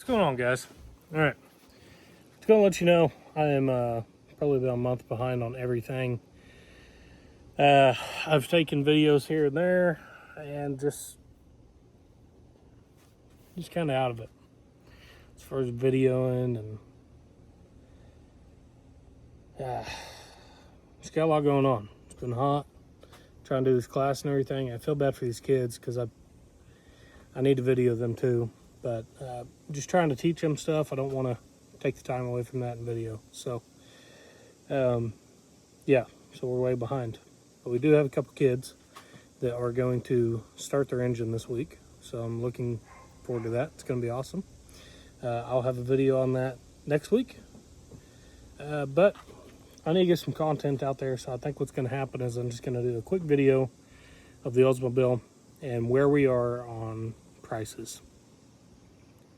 going on, guys? All right, just gonna let you know I am probably about a month behind on everything. I've taken videos here and there, and just kind of out of it as far as videoing, and it's got a lot going on. It's been hot, trying to do this class and everything. I feel bad for these kids because I need to video them too, but just trying to teach them stuff. I don't want to take the time away from that in video. So, yeah, so we're way behind. But we do have a couple kids that are going to start their engine this week, so I'm looking forward to that. It's going to be awesome. I'll have a video on that next week, but I need to get some content out there, so I think what's going to happen is I'm just going to do a quick video of the Oldsmobile and where we are on prices.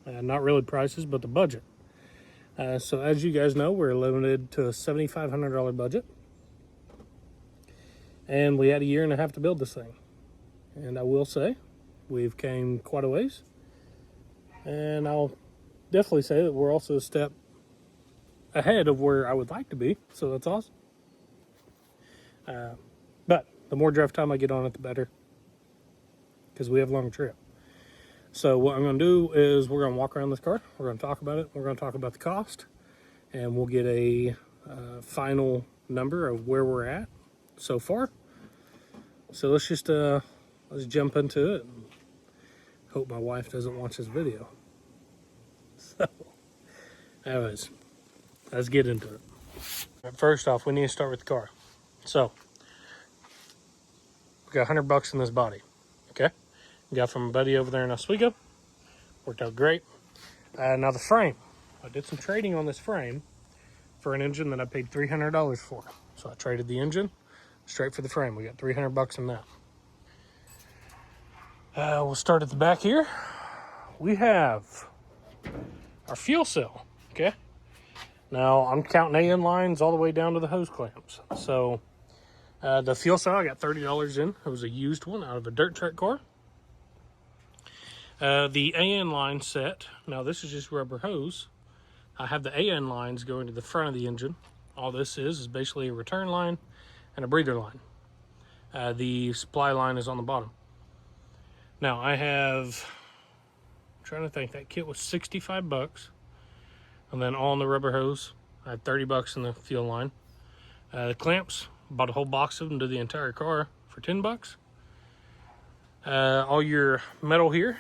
Not really prices, but the budget. So as you guys know, we're limited to a $7,500 budget. And we had a year and a half to build this thing. And I will say, we've came quite a ways. And I'll definitely say that we're also a step ahead of where I would like to be. So that's awesome. But the more drive time I get on it, the better. Because we have a long trip. So what I'm going to do is we're going to walk around this car. We're going to talk about it. We're going to talk about the cost. And we'll get a final number of where we're at so far. So let's just let's jump into it. And hope my wife doesn't watch this video. So, anyways, let's get into it. First off, we need to start with the car. So, we got $100 in this body. Okay, got from a buddy over there in Oswego. Worked out great. Now the frame, I did some trading on this frame for an engine that I paid $300 for. So I traded the engine straight for the frame. We got $300 in that. We'll start at the back here. We have our fuel cell. Okay. Now I'm counting AN lines all the way down to the hose clamps. So the fuel cell I got $30 in. It was a used one out of a dirt track car. The AN line set, now this is just rubber hose. I have the AN lines going to the front of the engine. All this is basically a return line and a breather line. The supply line is on the bottom. Now I have, I'm trying to think, that kit was $65. And then all in the rubber hose, I had $30 in the fuel line. The clamps, bought a whole box of them to the entire car for $10. All your metal here,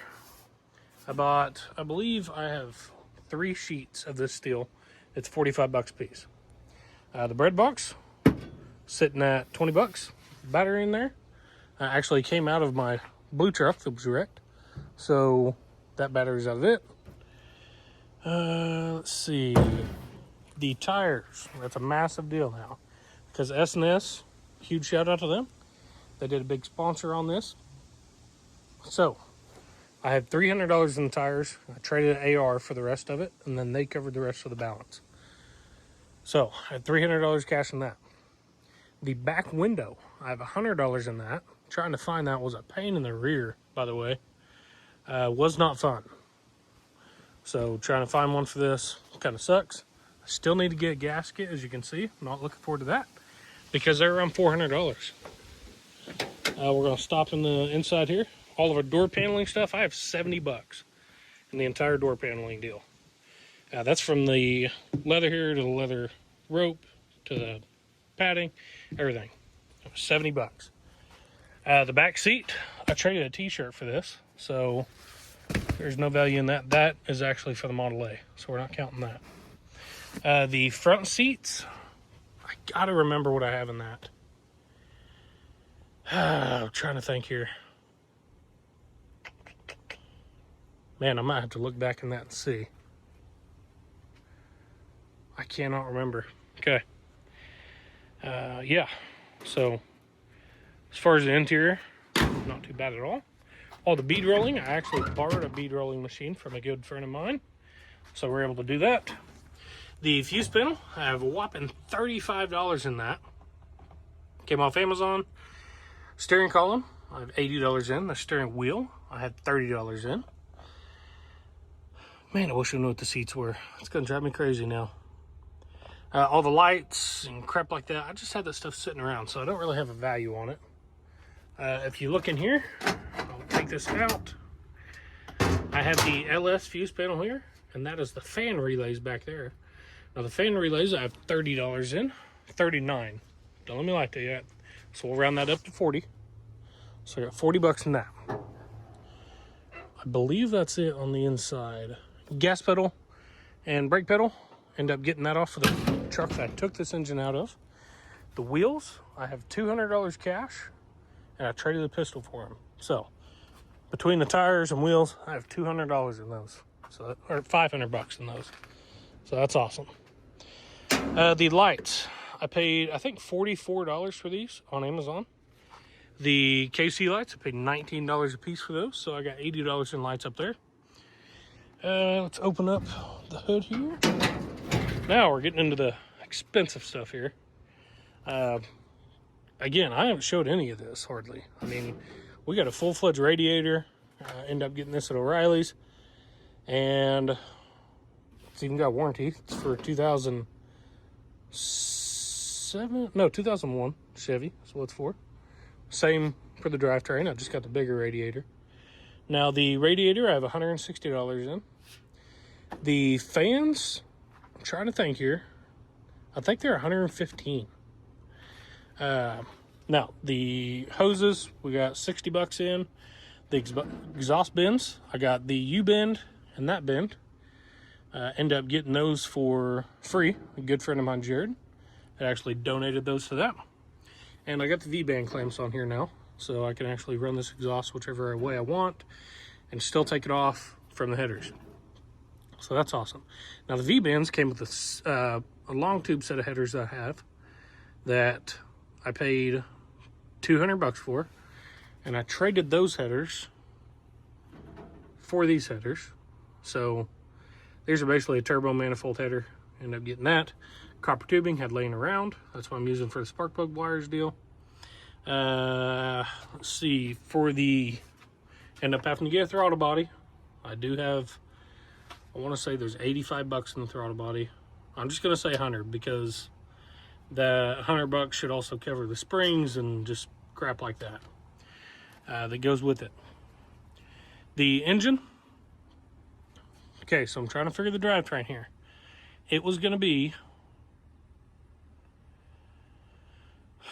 I believe I have 3 sheets of this steel. It's $45 a piece. The bread box, sitting at $20. Battery in there. Actually came out of my blue truck that was wrecked. So that battery's out of it. Let's see. The tires, that's a massive deal now. Because S&S, huge shout out to them. They did a big sponsor on this. So, I had $300 in the tires. I traded an AR for the rest of it, and then they covered the rest of the balance. So, I had $300 cash in that. The back window, I have $100 in that. Trying to find that was a pain in the rear, by the way. Was not fun. So, trying to find one for this kind of sucks. I still need to get a gasket, as you can see. I'm not looking forward to that, because they're around $400. We're going to stop in the inside here. All of our door paneling stuff, I have $70 in the entire door paneling deal. That's from the leather here to the leather rope to the padding, everything. $70. The back seat, I traded a t-shirt for this, so there's no value in that. That is actually for the Model A, so we're not counting that. The front seats, I gotta remember what I have in that. I'm trying to think here. Man, I might have to look back in that and see. I cannot remember. Okay. Yeah. So, as far as the interior, not too bad at all. All the bead rolling, I actually borrowed a bead rolling machine from a good friend of mine. So we're able to do that. The fuse panel, I have a whopping $35 in that. Came off Amazon. Steering column, I have $80 in. The steering wheel, I had $30 in. Man, I wish I knew what the seats were. It's gonna drive me crazy now. All the lights and crap like that, I just had that stuff sitting around, so I don't really have a value on it. If you look in here, I'll take this out. I have the LS fuse panel here, and that is the fan relays back there. Now the fan relays, I have $30 in, $39. Don't let me lie to you. So we'll round that up to 40. So I got 40 bucks in that. I believe that's it on the inside. Gas pedal and brake pedal. End up getting that off of the truck that I took this engine out of. The wheels, I have $200 cash, and I traded the pistol for them. So between the tires and wheels, I have $200 in those. So or 500 bucks in those. So that's awesome. The lights, I paid I think $44 for these on Amazon. The KC lights, I paid $19 a piece for those, so I got $80 in lights up there. Let's open up the hood here. Now we're getting into the expensive stuff here. Again, I haven't showed any of this hardly. I mean, we got a full-fledged radiator. End up getting this at O'Reilly's, and it's even got warranty. It's for 2001 Chevy. That's what it's for. Same for the drivetrain. I just got the bigger radiator. Now the radiator, I have $160 in. The fans, I'm trying to think here. I think they're $115. Now the hoses, we got 60 bucks in. The exhaust bends, I got the U bend and that bend. End up getting those for free. A good friend of mine, Jared, actually donated those to that. And I got the V-band clamps on here now, so I can actually run this exhaust whichever way I want and still take it off from the headers. So that's awesome. Now the V-bands came with a long tube set of headers that I have that I paid 200 bucks for, and I traded those headers for these headers. So these are basically a turbo manifold header. Ended up getting that. Copper tubing had laying around. That's what I'm using for the spark plug wires deal. Let's see, for the end up having to get a throttle body. I do have, I want to say there's 85 bucks in the throttle body. I'm just going to say 100 because the 100 bucks should also cover the springs and just crap like that that goes with it. The engine. Okay, so I'm trying to figure the drivetrain here. It was going to be,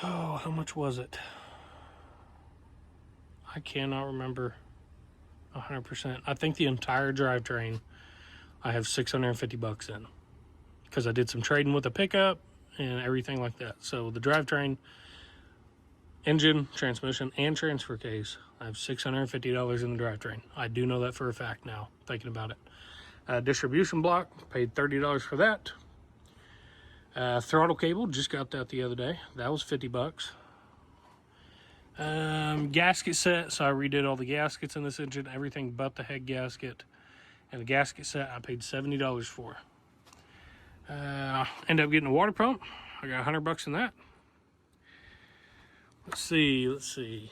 oh, how much was it? I cannot remember 100%. I think the entire drivetrain, I have 650 bucks in, because I did some trading with the pickup and everything like that. So the drivetrain, engine, transmission, and transfer case, I have $650 in the drivetrain. I do know that for a fact now, thinking about it. Distribution block, paid $30 for that. Throttle cable, just got that the other day. That was 50 bucks. Gasket set, so I redid all the gaskets in this engine, everything but the head gasket. And the gasket set I paid $70 for. Ended up getting a water pump. I got 100 bucks in that. Let's see.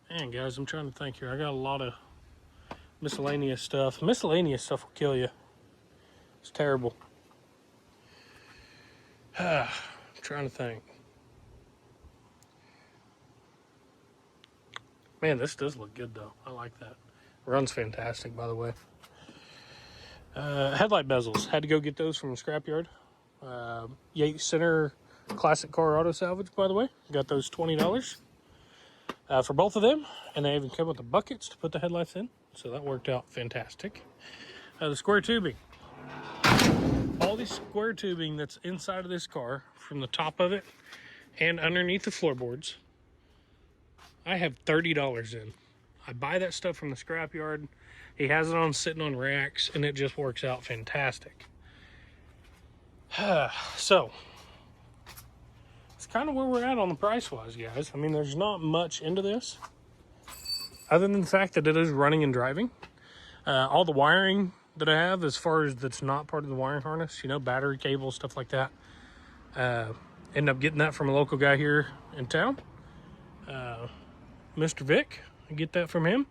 Man, guys, I'm trying to think here. I got a lot of miscellaneous stuff. Miscellaneous stuff will kill you. It's terrible. I'm trying to think. Man, this does look good though. I like that. Runs fantastic, by the way. Headlight bezels. Had to go get those from the scrapyard. Yates Center Classic Car Auto Salvage, by the way. Got those $20 for both of them. And they even come with the buckets to put the headlights in. So that worked out fantastic. The square tubing. All the square tubing that's inside of this car, from the top of it and underneath the floorboards, I have $30 in. I buy that stuff from the scrapyard. He has it on sitting on racks, and it just works out fantastic. So it's kind of where we're at on the price wise, guys. I mean, there's not much into this other than the fact that it is running and driving. All the wiring that I have, as far as that's not part of the wiring harness, you know, battery cables, stuff like that, end up getting that from a local guy here in town, Mr. Vic. I get that from him.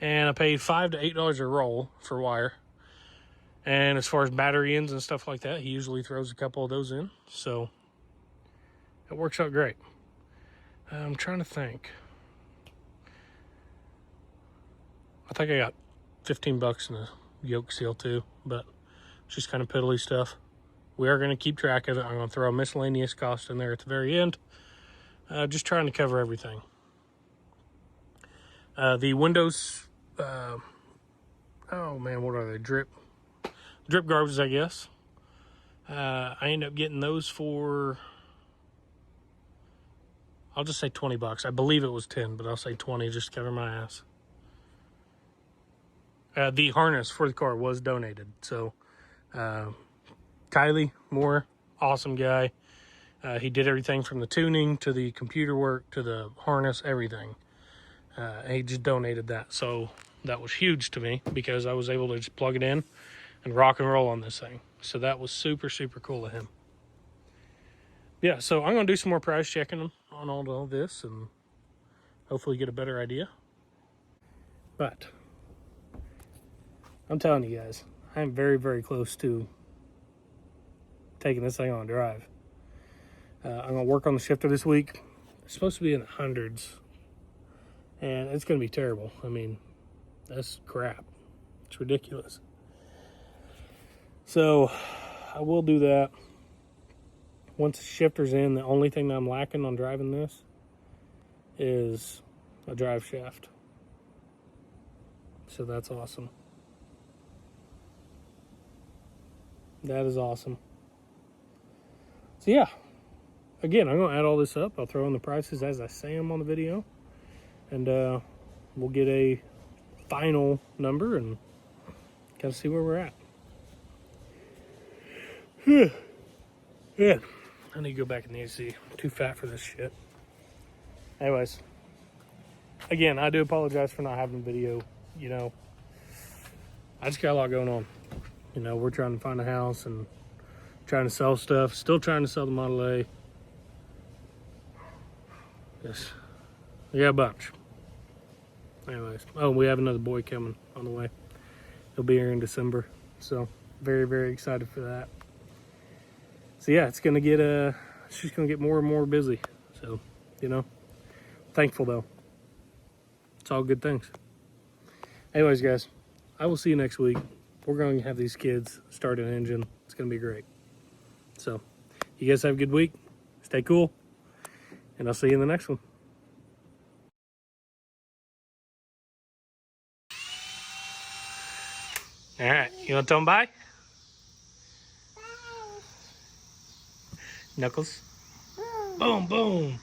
And I paid $5 to $8 a roll for wire. And as far as battery ends and stuff like that, he usually throws a couple of those in. So it works out great. I'm trying to think. I think I got 15 bucks in the yoke seal too, but it's just kind of piddly stuff. We are going to keep track of it. I'm going to throw a miscellaneous cost in there at the very end. Just trying to cover everything. The windows, oh man, what are they? Drip guards, I guess. I ended up getting those for, I'll just say 20 bucks. I believe it was 10, but I'll say 20 just to cover my ass. The harness for the car was donated. So, Kylie Moore, awesome guy. He did everything from the tuning to the computer work to the harness, everything. He just donated that. So that was huge to me because I was able to just plug it in and rock and roll on this thing. So that was super, super cool of him. Yeah, so I'm going to do some more price checking on all this and hopefully get a better idea. But I'm telling you guys, I'm very, very close to taking this thing on a drive. I'm going to work on the shifter this week. It's supposed to be in the hundreds. And it's going to be terrible. I mean, that's crap. It's ridiculous. So I will do that. Once the shifter's in, the only thing that I'm lacking on driving this is a drive shaft. So that's awesome. That is awesome. So yeah, again, I'm going to add all this up. I'll throw in the prices as I say them on the video. And we'll get a final number and kind of see where we're at. Yeah, I need to go back in the AC. I'm too fat for this shit. Anyways, again, I do apologize for not having a video. You know, I just got a lot going on. You know, we're trying to find a house and trying to sell stuff. Still trying to sell the Model A. Yes, we got a bunch. Anyways, oh, we have another boy coming on the way. He'll be here in December. So very, very excited for that. So yeah, it's gonna get it's just gonna get more and more busy. So, you know, thankful though. It's all good things. Anyways, guys, I will see you next week. We're going to have these kids start an engine. It's gonna be great. So, you guys have a good week. Stay cool, and I'll see you in the next one. All right, you want to tell them bye? Bye. Knuckles. Boom, boom.